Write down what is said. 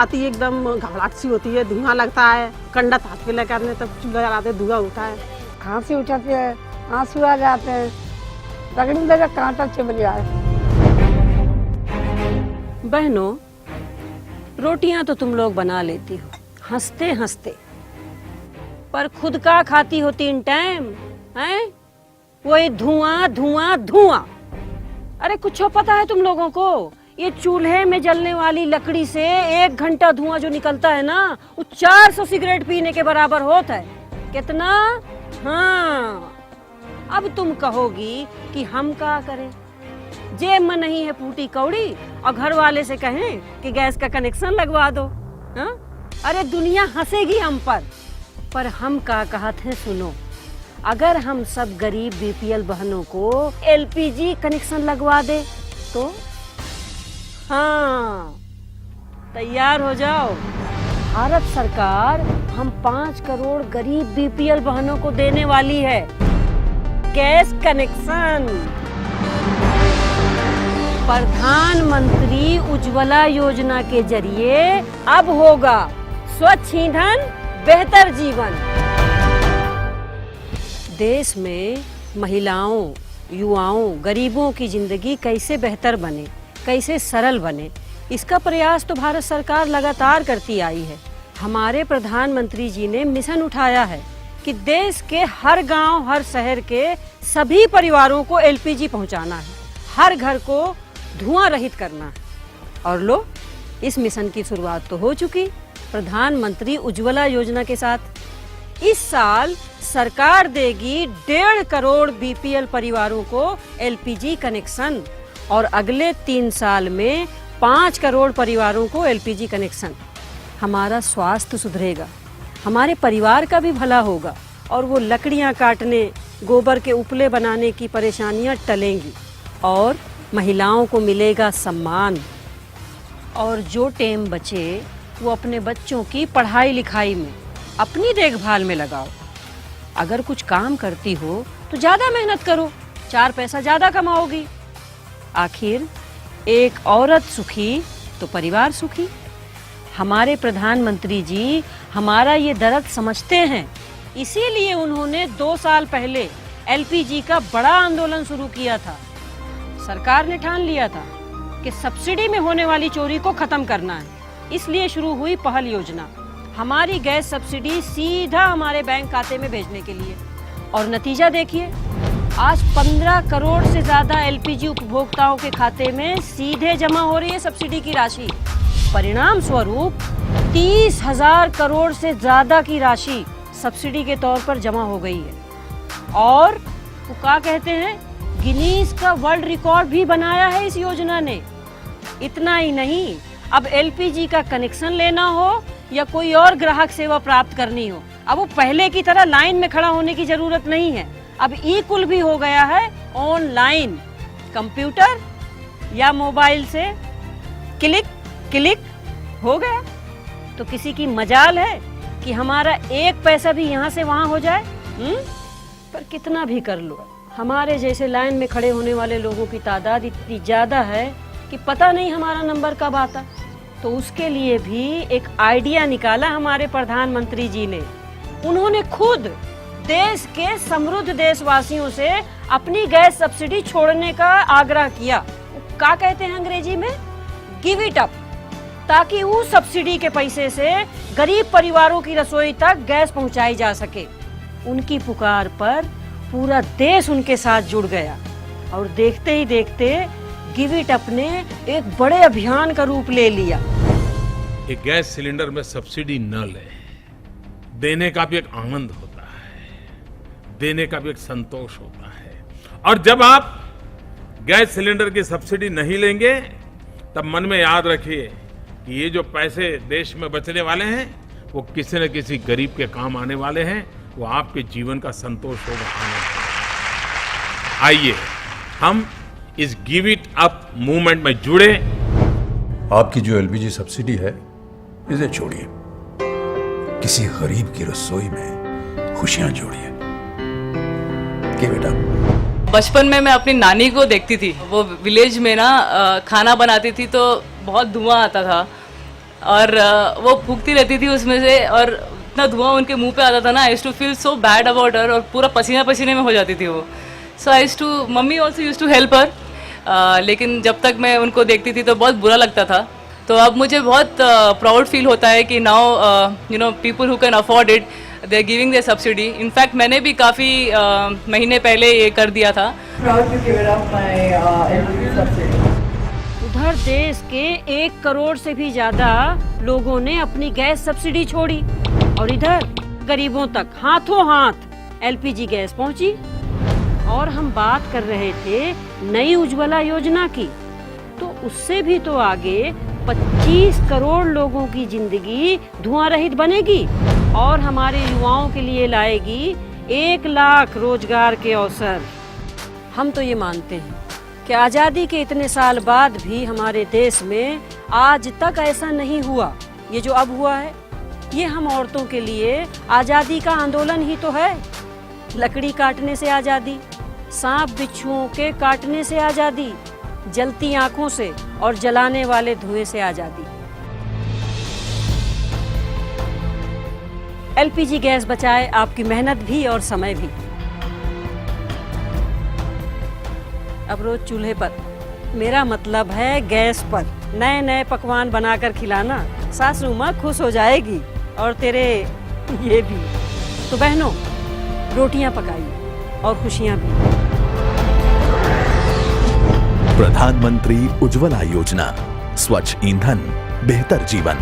आती है, एकदम घबराहट सी होती है, धुआं लगता है, कंडा हाथ पे लेकर आने तब चूल्हा जलाते धुआं उठता है, खांसी उठाती है, आंसू आ जाते हैं, रगड़ी में कांटा चुभ गया है। बहनों, रोटियां तो तुम लोग बना लेती हो हंसते हंसते, पर खुद का खाती हो 3 टाइम हैं? वही धुआं धुआं धुआं। अरे कुछ पता है तुम लोगों को? ये चूल्हे में जलने वाली लकड़ी से 1 घंटा धुआं जो निकलता है ना, वो 400 सिगरेट पीने के बराबर होता है। कितना? हाँ। अब तुम कहोगी कि हम क्या करें? जेब में नहीं है फूटी कौड़ी और घर वाले से कहें कि गैस का कनेक्शन लगवा दो। हाँ? अरे दुनिया हंसेगी हम पर हम क्या कहते हैं सुनो, अगर हम सब गरीब बीपीएल बहनों को एलपीजी कनेक्शन लगवा दे तो? हाँ, तैयार हो जाओ। भारत सरकार हम 5 करोड़ गरीब बीपीएल बहनों को देने वाली है गैस कनेक्शन। प्रधानमंत्री उज्ज्वला योजना के जरिए अब होगा स्वच्छ ईंधन, बेहतर जीवन। देश में महिलाओं, युवाओं, गरीबों की जिंदगी कैसे बेहतर बने, कैसे सरल बने, इसका प्रयास तो भारत सरकार लगातार करती आई है। हमारे प्रधानमंत्री जी ने मिशन उठाया है कि देश के हर गांव, हर शहर के सभी परिवारों को एलपीजी पहुंचाना है, हर घर को धुआं रहित करना है। और लो, इस मिशन की शुरुआत तो हो चुकी प्रधानमंत्री उज्ज्वला योजना के साथ। इस साल सरकार देगी 1.5 करोड़ बीपीएल परिवारों को एलपीजी कनेक्शन और अगले 3 साल में 5 करोड़ परिवारों को एलपीजी कनेक्शन। हमारा स्वास्थ्य सुधरेगा, हमारे परिवार का भी भला होगा और वो लकड़ियां काटने, गोबर के उपले बनाने की परेशानियां टलेंगी और महिलाओं को मिलेगा सम्मान। और जो टाइम बचे वो अपने बच्चों की पढ़ाई लिखाई में, अपनी देखभाल में लगाओ। अगर कुछ काम करती हो तो ज़्यादा मेहनत करो, 4 पैसा ज़्यादा कमाओगी। आखिर एक औरत सुखी तो परिवार सुखी। हमारे प्रधानमंत्री जी हमारा ये दर्द समझते हैं, इसीलिए उन्होंने 2 साल पहले एलपीजी का बड़ा आंदोलन शुरू किया था। सरकार ने ठान लिया था कि सब्सिडी में होने वाली चोरी को खत्म करना है, इसलिए शुरू हुई पहल योजना, हमारी गैस सब्सिडी सीधा हमारे बैंक खाते में भेजने के लिए। और नतीजा देखिए, आज 15 करोड़ से ज्यादा एलपीजी उपभोक्ताओं के खाते में सीधे जमा हो रही है सब्सिडी की राशि। परिणाम स्वरूप 30,000 करोड़ से ज्यादा की राशि सब्सिडी के तौर पर जमा हो गई है। और वो क्या कहते हैं, गिनीज का वर्ल्ड रिकॉर्ड भी बनाया है इस योजना ने। इतना ही नहीं, अब एलपीजी का कनेक्शन लेना हो या कोई और ग्राहक सेवा प्राप्त करनी हो, अब वो पहले की तरह लाइन में खड़ा होने की जरूरत नहीं है। अब ई-कुल भी हो गया है ऑनलाइन, कंप्यूटर या मोबाइल से क्लिक क्लिक हो गया। तो किसी की मजाल है कि हमारा 1 पैसा भी यहाँ से वहाँ हो जाए? पर कितना भी कर लो, हमारे जैसे लाइन में खड़े होने वाले लोगों की तादाद इतनी ज़्यादा है कि पता नहीं हमारा नंबर कब आता। तो उसके लिए भी एक आइडिया निकाला हमारे प्रधानमंत्री जी ने। उन्होंने खुद देश के समृद्ध देशवासियों से अपनी गैस सब्सिडी छोड़ने का आग्रह किया। क्या कहते हैं अंग्रेजी में, गिव इट अप, ताकि उस सब्सिडी के पैसे से गरीब परिवारों की रसोई तक गैस पहुंचाई जा सके। उनकी पुकार पर पूरा देश उनके साथ जुड़ गया और देखते ही देखते गिव इट अप ने एक बड़े अभियान का रूप ले लिया। एक गैस सिलेंडर में सब्सिडी न ले, देने का भी एक आनंद होता है, देने का भी एक संतोष होता है। और जब आप गैस सिलेंडर की सब्सिडी नहीं लेंगे, तब मन में याद रखिए कि ये जो पैसे देश में बचने वाले हैं वो किसी न किसी गरीब के काम आने वाले हैं, वो आपके जीवन का संतोष होगा, आनंद। आइए हम इस गिव इट अप मूवमेंट में जुड़े। आपकी जो एलपीजी सब्सिडी है, इसे छोड़िए, किसी गरीब की रसोई में खुशियां जोड़िए। Give it up. बचपन में मैं अपनी नानी को देखती थी, वो विलेज में ना खाना बनाती थी तो बहुत धुआं आता था। और वो फूकती रहती थी उसमें से, और इतना धुआं उनके मुंह पे आता था ना, I used to feel so bad about her, और पूरा पसीना पसीने में हो जाती थी वो. So I used to, mummy also used to help her, लेकिन जब तक मैं उनको देखती थी तो बहुत बुरा लगता था. तो अब मुझे बहुत प्राउड फील होता है कि now you know people who can afford it, they are giving their subsidy. In fact मैंने भी काफ़ी महीने पहले ये कर दिया था. उधर देश के 1 करोड़ से भी ज्यादा लोगों ने अपनी गैस सब्सिडी छोड़ी, और इधर गरीबों तक हाथों हाथ एलपीजी गैस पहुंची. और हम बात कर रहे थे नई उज्ज्वला योजना की, तो उससे भी तो आगे 25 करोड़ लोगों की जिंदगी धुआं रहित बनेगी, और हमारे युवाओं के लिए लाएगी 1 लाख रोजगार के अवसर. हम तो ये मानते हैं कि आज़ादी के इतने साल बाद भी हमारे देश में आज तक ऐसा नहीं हुआ. ये जो अब हुआ है, ये हम औरतों के लिए आज़ादी का आंदोलन ही तो है. लकड़ी काटने से आज़ादी, सांप बिच्छुओं के काटने से आज़ादी, जलती आंखों से और जलाने वाले धुएं से आज़ादी. एलपीजी गैस बचाए आपकी मेहनत भी और समय भी. अब रोज चूल्हे पर, मेरा मतलब है गैस पर, नए नए पकवान बनाकर खिलाना. सासू माँ खुश हो जाएगी, और तेरे ये भी. तो बहनों, रोटियां पकाइए और खुशियां भी. प्रधानमंत्री उज्ज्वला योजना, स्वच्छ ईंधन, बेहतर जीवन.